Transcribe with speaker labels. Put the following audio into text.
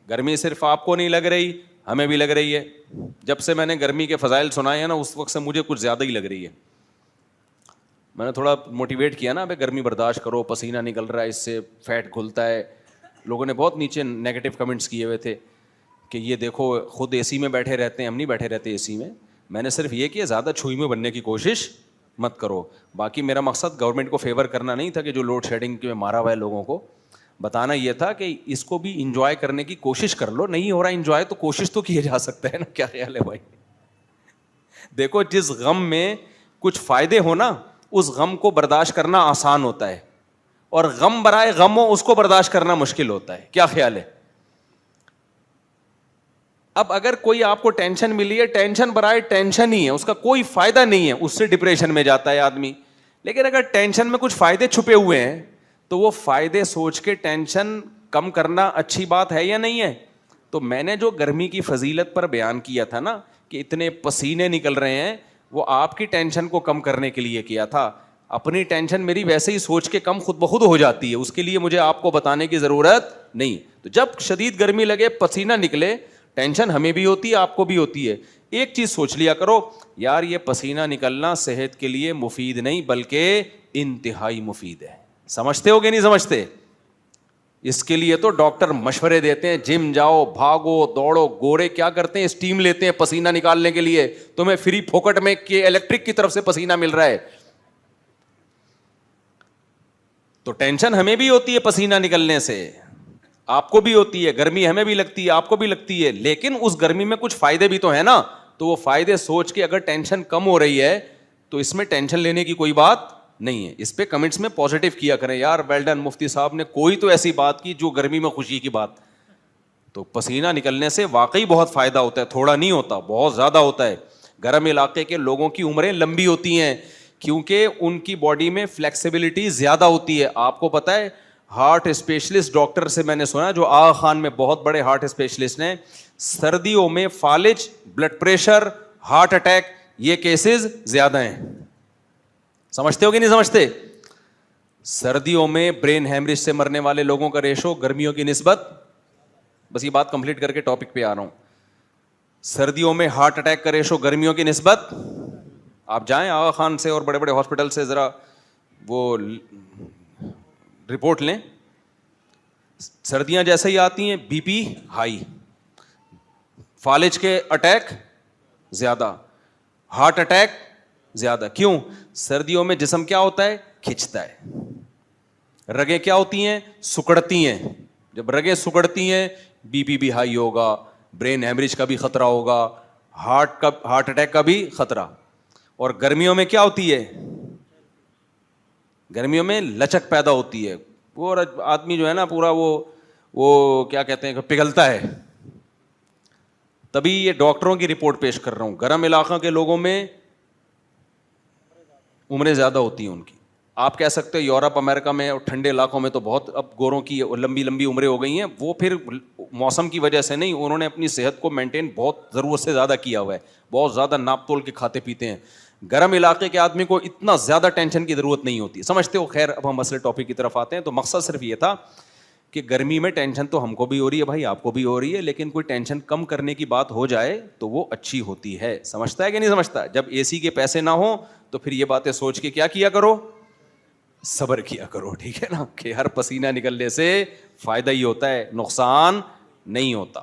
Speaker 1: گرمی صرف آپ کو نہیں لگ رہی, ہمیں بھی لگ رہی ہے. جب سے میں نے گرمی کے فضائل سنائے ہیں نا, اس وقت سے مجھے کچھ زیادہ ہی لگ رہی ہے. میں نے تھوڑا موٹیویٹ کیا نا, بھائی گرمی برداشت کرو, پسینہ نکل رہا ہے, اس سے فیٹ گھلتا ہے. لوگوں نے بہت نیچے نیگیٹو کمنٹس کیے ہوئے تھے کہ یہ دیکھو خود اے سی میں بیٹھے رہتے ہیں, ہم نہیں بیٹھے رہتے اے سی میں. میں نے صرف یہ کیا زیادہ چھوئی میں بننے کی کوشش مت کرو. باقی میرا مقصد گورنمنٹ کو فیور کرنا نہیں تھا کہ جو لوڈ شیڈنگ کے مارا ہوا ہے لوگوں کو, بتانا یہ تھا کہ اس کو بھی انجوائے کرنے کی کوشش کر لو. نہیں ہو رہا انجوائے تو کوشش تو کیا جا سکتا ہے نا. کیا خیال ہے بھائی؟ دیکھو جس غم میں کچھ فائدے ہو نا, اس غم کو برداشت کرنا آسان ہوتا ہے, اور غم برائے غم ہو اس کو برداشت کرنا مشکل ہوتا ہے. کیا خیال ہے؟ اب اگر کوئی آپ کو ٹینشن ملی ہے, ٹینشن برائے ٹینشن ہی ہے, اس کا کوئی فائدہ نہیں ہے, اس سے ڈپریشن میں جاتا ہے آدمی. لیکن اگر ٹینشن میں کچھ فائدے چھپے ہوئے ہیں تو وہ فائدے سوچ کے ٹینشن کم کرنا اچھی بات ہے یا نہیں ہے؟ تو میں نے جو گرمی کی فضیلت پر بیان کیا تھا نا کہ اتنے پسینے نکل رہے ہیں, وہ آپ کی ٹینشن کو کم کرنے کے لیے کیا تھا. اپنی ٹینشن میری ویسے ہی سوچ کے کم خود بخود ہو جاتی ہے, اس کے لیے مجھے آپ کو بتانے کی ضرورت نہیں. تو جب شدید گرمی لگے, پسینہ نکلے, ٹینشن ہمیں بھی ہوتی ہے, آپ کو بھی ہوتی ہے. ایک چیز سوچ لیا کرو, یار یہ پسینہ نکلنا صحت کے لیے مفید نہیں بلکہ انتہائی مفید ہے. سمجھتے ہو کہ نہیں سمجھتے؟ اس کے لیے تو ڈاکٹر مشورے دیتے ہیں, جم جاؤ, بھاگو دوڑو. گورے کیا کرتے ہیں, اسٹیم لیتے ہیں پسینہ نکالنے کے لیے. تمہیں فری پھوکٹ میں کہ الیکٹرک کی طرف سے پسینہ مل رہا ہے. تو ٹینشن ہمیں بھی ہوتی ہے پسینہ نکلنے سے, آپ کو بھی ہوتی ہے. گرمی ہمیں بھی لگتی ہے, آپ کو بھی لگتی ہے, لیکن اس گرمی میں کچھ فائدے بھی تو ہیں نا. تو وہ فائدے سوچ کے اگر ٹینشن کم ہو رہی ہے تو اس میں ٹینشن لینے کی کوئی بات نہیں ہے. اس پہ کمنٹس میں پازیٹیو کیا کریں, یار ویل ڈن مفتی صاحب نے کوئی تو ایسی بات کی جو گرمی میں خوشی کی بات. تو پسینہ نکلنے سے واقعی بہت فائدہ ہوتا ہے, تھوڑا نہیں ہوتا, بہت زیادہ ہوتا ہے. گرم علاقے کے لوگوں کی عمریں لمبی ہوتی ہیں کیونکہ ان کی باڈی میں فلیکسیبلٹی زیادہ ہوتی ہے. آپ کو پتہ ہے ہارٹ اسپیشلسٹ ڈاکٹر سے میں نے سنا, جو آغا خان میں بہت بڑے ہارٹ اسپیشلسٹ ہیں, سردیوں میں فالج, بلڈ پریشر, ہارٹ اٹیک یہ کیسز زیادہ ہیں. سمجھتے ہو کہ نہیں سمجھتے؟ سردیوں میں برین ہیمریج سے مرنے والے لوگوں کا ریشو گرمیوں کی نسبت, بس یہ بات کمپلیٹ کر کے ٹاپک پہ آ رہا ہوں, سردیوں میں ہارٹ اٹیک کا ریشو گرمیوں کی نسبت, آپ جائیں آغا خان سے اور بڑے بڑے ہاسپٹل سے ذرا وہ رپورٹ لیں, سردیاں جیسے ہی آتی ہیں بی پی ہائی, فالج کے اٹیک زیادہ, ہارٹ اٹیک زیادہ. کیوں؟ سردیوں میں جسم کیا ہوتا ہے, کھنچتا ہے, رگیں کیا ہوتی ہیں, سکڑتی ہیں. جب رگیں سکڑتی ہیں بی پی بھی ہائی ہوگا, برین ہیمریج کا بھی خطرہ ہوگا, ہارٹ اٹیک کا بھی خطرہ. اور گرمیوں میں کیا ہوتی ہے, گرمیوں میں لچک پیدا ہوتی ہے, وہ آدمی جو ہے نا پورا وہ کیا کہتے ہیں پگھلتا ہے. تبھی یہ ڈاکٹروں کی رپورٹ پیش کر رہا ہوں, گرم علاقوں کے لوگوں میں عمریں زیادہ ہوتی ہیں ان کی. آپ کہہ سکتے ہو یورپ امریکہ میں اور ٹھنڈے علاقوں میں تو بہت اب گوروں کی لمبی لمبی عمریں ہو گئی ہیں. وہ پھر موسم کی وجہ سے نہیں, انہوں نے اپنی صحت کو مینٹین بہت ضرورت سے زیادہ کیا ہوا ہے, بہت زیادہ ناپ تول کے کھاتے پیتے ہیں. گرم علاقے کے آدمی کو اتنا زیادہ ٹینشن کی ضرورت نہیں ہوتی. سمجھتے ہو؟ خیر اب ہم مسئلے ٹاپک کی طرف آتے ہیں. تو مقصد صرف یہ تھا کہ گرمی میں ٹینشن تو ہم کو بھی ہو رہی ہے بھائی, آپ کو بھی ہو رہی ہے, لیکن کوئی ٹینشن کم کرنے کی بات ہو جائے تو وہ اچھی ہوتی ہے. سمجھتا ہے کہ نہیں سمجھتا؟ جب اے سی کے پیسے نہ ہوں تو پھر یہ باتیں سوچ کے کیا کیا کرو, صبر کیا کرو. ٹھیک ہے نا, کہ ہر پسینہ نکلنے سے فائدہ ہی ہوتا ہے, نقصان نہیں ہوتا.